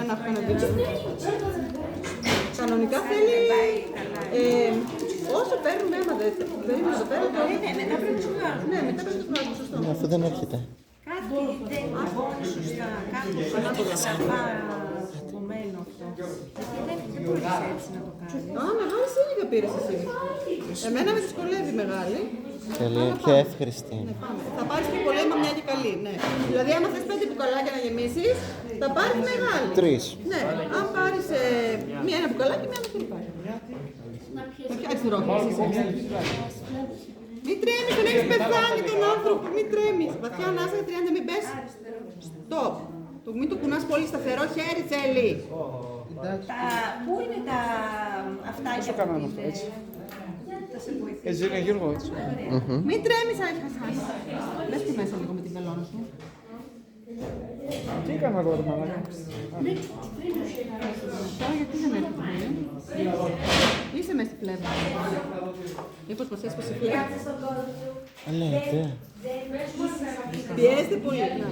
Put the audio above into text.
ένα να κάνω δύο. Κανονικά θέλει, όσο παίρνουμε, άμα δεν είναι εδώ πέρα, μετά πρέπει να σου βγάλω. ναι, μετά πρέπει να το βγάλουμε, σωστό. Αφού δεν έρχεται. Κάτι δεν παγώνει σωστά, κάτι είναι σαφά κομμένο αυτό. Γιατί δεν μπορείς έτσι να το κάνεις. Α, μεγάλη σύννηκα πήρες εσύ. Εμένα με δυσκολεύει μεγάλη. Καλή, πιο εύχριστη. Ναι, πάμε. Θα πάρεις πιο πολύ, άμα μια και καλή, ναι. Δηλαδή, άμα θες 5 μπουκαλάκια να γεμίσεις, θα πάρεις μεγάλη. 3. Ναι, αν πάρεις ένα μπουκαλάκι, μια μικρή πάρει. Θα φτιάξεις ρόχες. Μην τρέμεις, τον έχεις πεθάνει τον άνθρωπο, μην τρέμεις. Βαθιά ανάσα για 30, μην πες. Stop. Μην το κουνάς πολύ σταθερό χέρι, θέλει. Πού είναι τα αυτάκια που είναι. Έτσι είναι Γιώργο, έτσι. Μην τρέμεις, Αχασάς. Λες τη μέσα λίγο με την βελόνα σου. Τι έκανα εγώ, ρε μαλάκα. Τώρα γιατί δεν έρχεται πολύ. Είσαι μέσα στη φλέβα. Μήπως μας έσπασε η φλέβα. Λέτε. Πιέστε πολύ. Να.